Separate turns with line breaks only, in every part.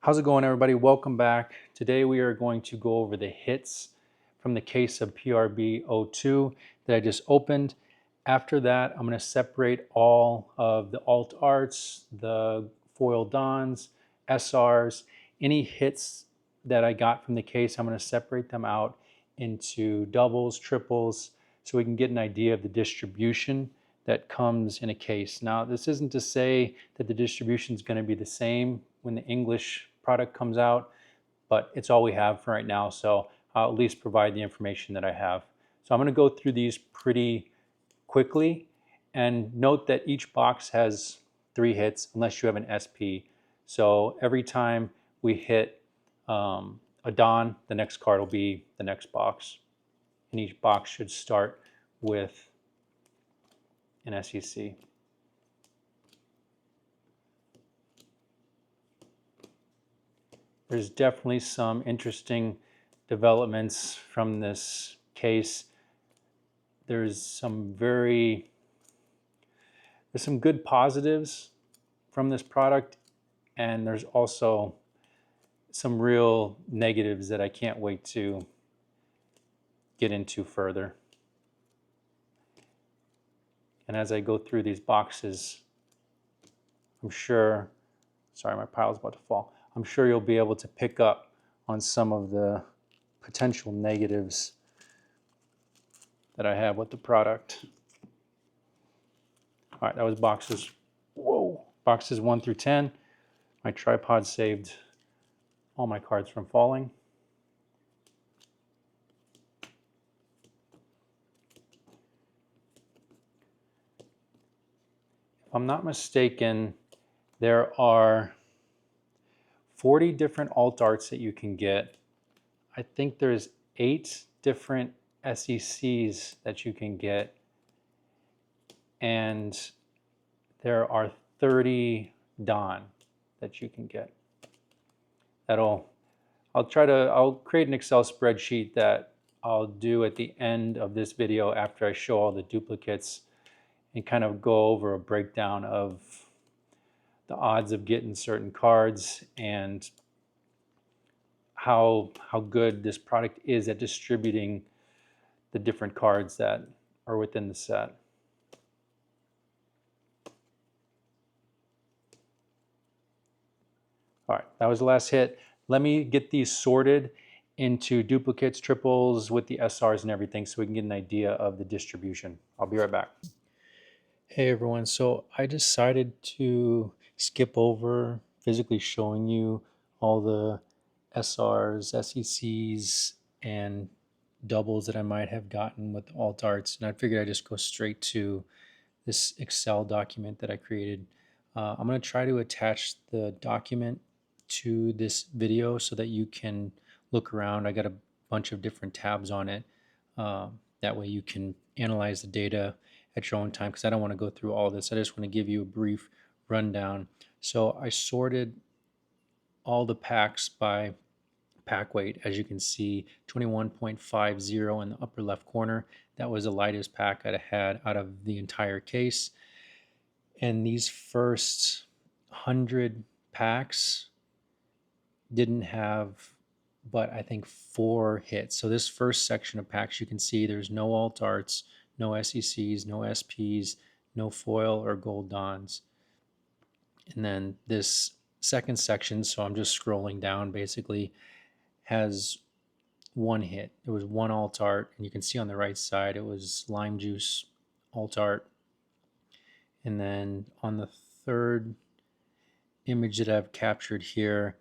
How's it going, everybody? Welcome back. Today we are going to go over the hits from the case of PRB02 that I just opened. After that, I'm going to separate all of the alt arts, the foil dons, SRs, any hits that I got from the case. I'm going to separate them out into doubles, triples, so we can get an idea of the distribution that comes in a case. Now, this isn't to say that the distribution is going to be the same when the English product comes out, but it's all we have for right now, so I'll at least provide the information that I have. So I'm going to go through these pretty quickly, and note that each box has 3 hits unless you have an SP. So every time we hit a Don, the next card will be the next box, and each box should start with an SEC. There's definitely some interesting developments from this case. There's some good positives from this product, and there's also some real negatives that I can't wait to get into further. And as I go through these boxes, I'm sure, sorry, my pile's about to fall. I'm sure you'll be able to pick up on some of the potential negatives that I have with the product. All right, that was boxes 1 through 10. My tripod saved all my cards from falling. If I'm not mistaken, there are 40 different alt arts that you can get. I think there's 8 different SECs that you can get, and there are 30 Don that you can get. I'll create an Excel spreadsheet that I'll do at the end of this video after I show all the duplicates and kind of go over a breakdown of the odds of getting certain cards and how good this product is at distributing the different cards that are within the set. All right, that was the last hit. Let me get these sorted into duplicates, triples with the SRs and everything so we can get an idea of the distribution. I'll be right back. Hey everyone, so I decided to skip over physically showing you all the SRs, SECs, and doubles that I might have gotten with alt arts, and I figured I'd just go straight to this Excel document that I created. I'm going to try to attach the document to this video so that you can look around. I got a bunch of different tabs on it. That way you can analyze the data at your own time, because I don't want to go through all this. I just want to give you a brief rundown. So I sorted all the packs by pack weight. As you can see, 21.50 in the upper left corner. That was the lightest pack I had out of the entire case. And these first 100 packs didn't have but I think 4 hits. So this first section of packs, you can see there's no alt arts, no SECs, no SPs, no foil or gold dons. And then this second section, so I'm just scrolling down, basically has 1 hit. There was 1 alt art, and you can see on the right side it was lime juice alt art. And then on the third image that I've captured here,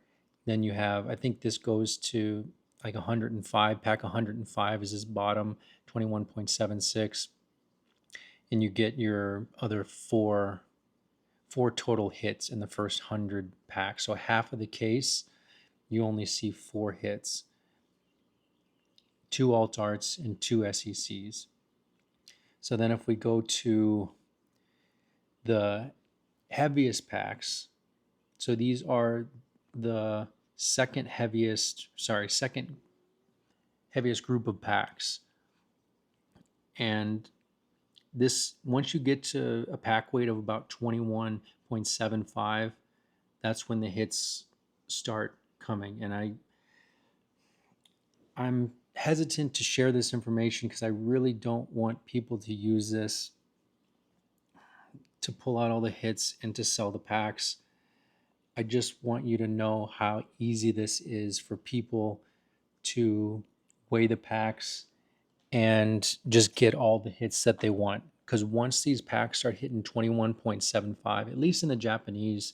then you have, I think this goes to like 105, pack 105 is this bottom, 21.76, and you get your other 4 total hits in the first 100 packs. So half of the case, you only see 4 hits, 2 alt arts and 2 SECs. So then if we go to the heaviest packs, so these are the second heaviest group of packs. And this, once you get to a pack weight of about 21.75, that's when the hits start coming. And I'm hesitant to share this information because I really don't want people to use this to pull out all the hits and to sell the packs. I just want you to know how easy this is for people to weigh the packs and just get all the hits that they want. Because once these packs start hitting 21.75, at least in the Japanese,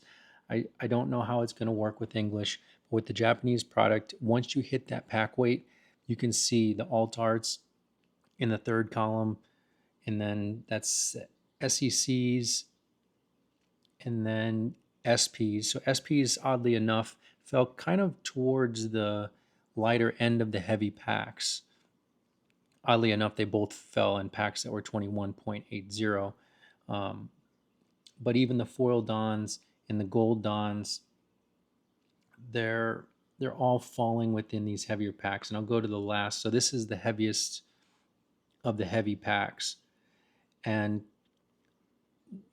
I don't know how it's going to work with English, but with the Japanese product, once you hit that pack weight, you can see the alt arts in the third column, and then that's SECs, and then SPs. So SPs, oddly enough, fell kind of towards the lighter end of the heavy packs. Oddly enough, they both fell in packs that were 21.80. But even the foil dons and the gold dons, they're all falling within these heavier packs. And I'll go to the last. So this is the heaviest of the heavy packs. And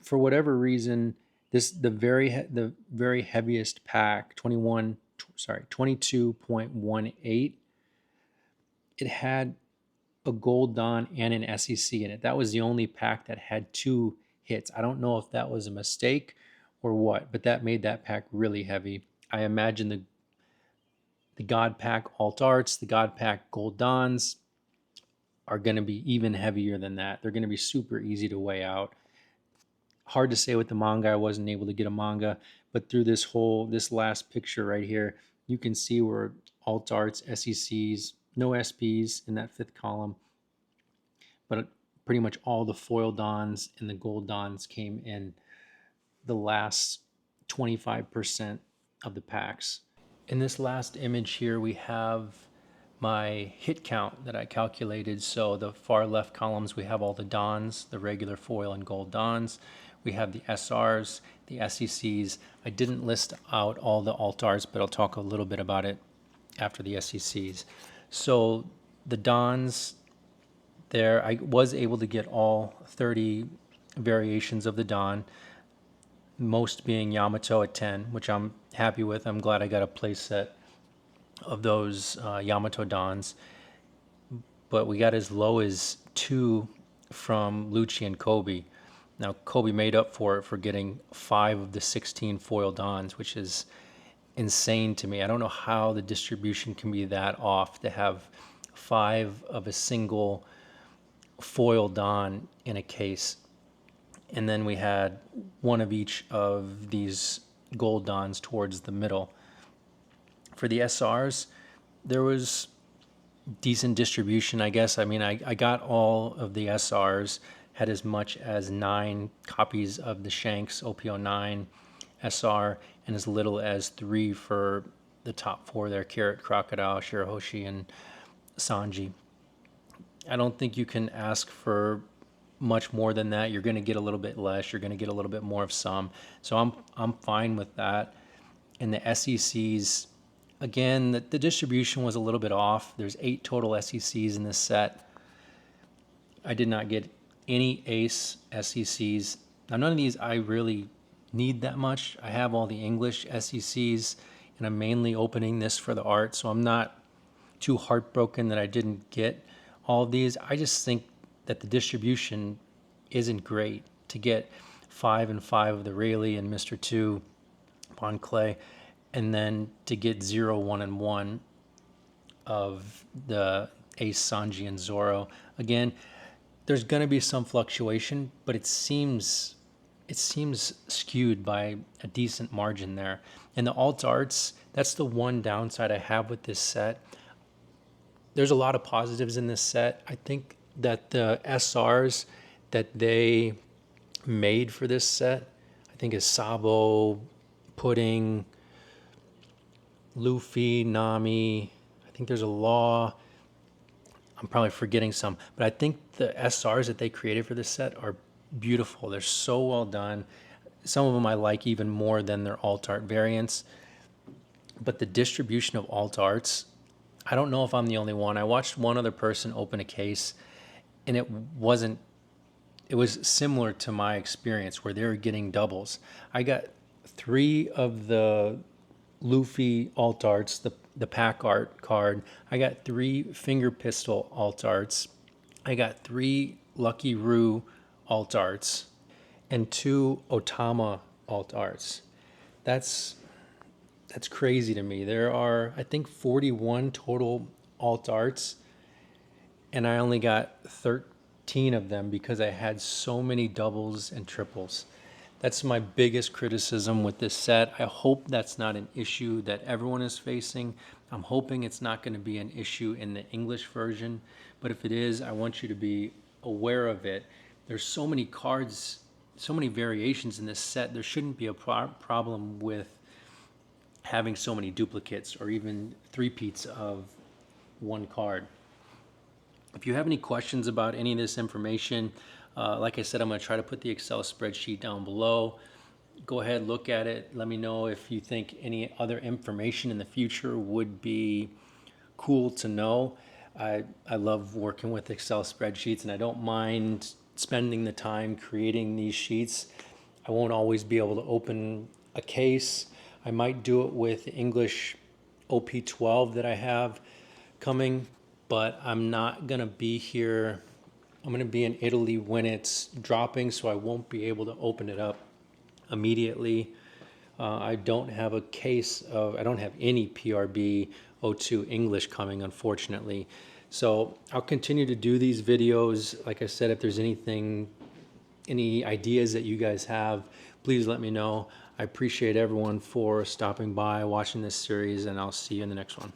for whatever reason, the very heaviest pack, 22.18, it had a gold don and an SEC in it. That was the only pack that had 2 hits. I don't know if that was a mistake or what, but that made that pack really heavy. I imagine the God Pack Alt Arts, the God Pack Gold Dons are going to be even heavier than that. They're going to be super easy to weigh out. Hard to say with the manga. I wasn't able to get a manga, but through this last picture right here, you can see where Alt Arts, SECs, no SPs in that 5th column, but pretty much all the foil dons and the gold dons came in the last 25% of the packs. In this last image here, we have my hit count that I calculated. So the far left columns, we have all the dons, the regular foil and gold dons. We have the SRs, the SECs. I didn't list out all the alt-ars, but I'll talk a little bit about it after the SECs. So the dons there, I was able to get all 30 variations of the don, most being Yamato at 10, which I'm happy with. I'm glad I got a play set of those Yamato dons, but we got as low as 2 from Lucci and Kobe. Now Kobe made up for it for getting 5 of the 16 foil dons, which is insane to me. I don't know how the distribution can be that off to have 5 of a single foil don in a case. And then we had 1 of each of these gold dons towards the middle. For the SRs, there was decent distribution, I guess. I mean, I got all of the SRs, had as much as 9 copies of the Shanks OP09 SR, and as little as 3 for the top 4 there, Carrot, Crocodile, Shirahoshi, and Sanji. I don't think you can ask for much more than that. You're going to get a little bit less. You're going to get a little bit more of some. So I'm fine with that. And the SECs, again, the distribution was a little bit off. There's 8 total SECs in this set. I did not get any ace SECs. Now, none of these I really need that much. I have all the English SECs, and I'm mainly opening this for the art, so I'm not too heartbroken that I didn't get all of these. I just think that the distribution isn't great to get 5 and 5 of the Rayleigh and Mr. 2 Bon Clay, and then to get 0, 1, and 1 of the Ace, Sanji, and Zoro. Again, there's going to be some fluctuation, but it seems skewed by a decent margin there. And the alt arts, that's the one downside I have with this set. There's a lot of positives in this set. I think that the SRs that they made for this set, I think is Sabo, Pudding, Luffy, Nami. I think there's a Law. I'm probably forgetting some, but I think the SRs that they created for this set are beautiful. They're so well done. Some of them I like even more than their alt art variants. But the distribution of alt arts, I don't know if I'm the only one. I watched one other person open a case, and it was similar to my experience where they were getting doubles. I got 3 of the Luffy alt arts, the pack art card. I got 3 finger pistol alt arts. I got 3 Lucky Roo alt arts and 2 Otama alt arts. That's crazy to me. There are, I think, 41 total alt arts, and I only got 13 of them because I had so many doubles and triples. That's my biggest criticism with this set. I hope that's not an issue that everyone is facing. I'm hoping it's not going to be an issue in the English version, but if it is, I want you to be aware of it. There's so many cards, so many variations in this set. There shouldn't be a problem with having so many duplicates or even three-peats of one card. If you have any questions about any of this information, like I said, I'm going to try to put the Excel spreadsheet down below. Go ahead, look at it. Let me know if you think any other information in the future would be cool to know. I love working with Excel spreadsheets, and I don't mind spending the time creating these sheets. I won't always be able to open a case. I might do it with English OP12 that I have coming, but I'm not going to be here. I'm going to be in Italy when it's dropping, so I won't be able to open it up immediately. I don't have a case of, I don't have any PRB02 English coming, unfortunately. So I'll continue to do these videos. Like I said, if there's anything, any ideas that you guys have, please let me know. I appreciate everyone for stopping by, watching this series, and I'll see you in the next one.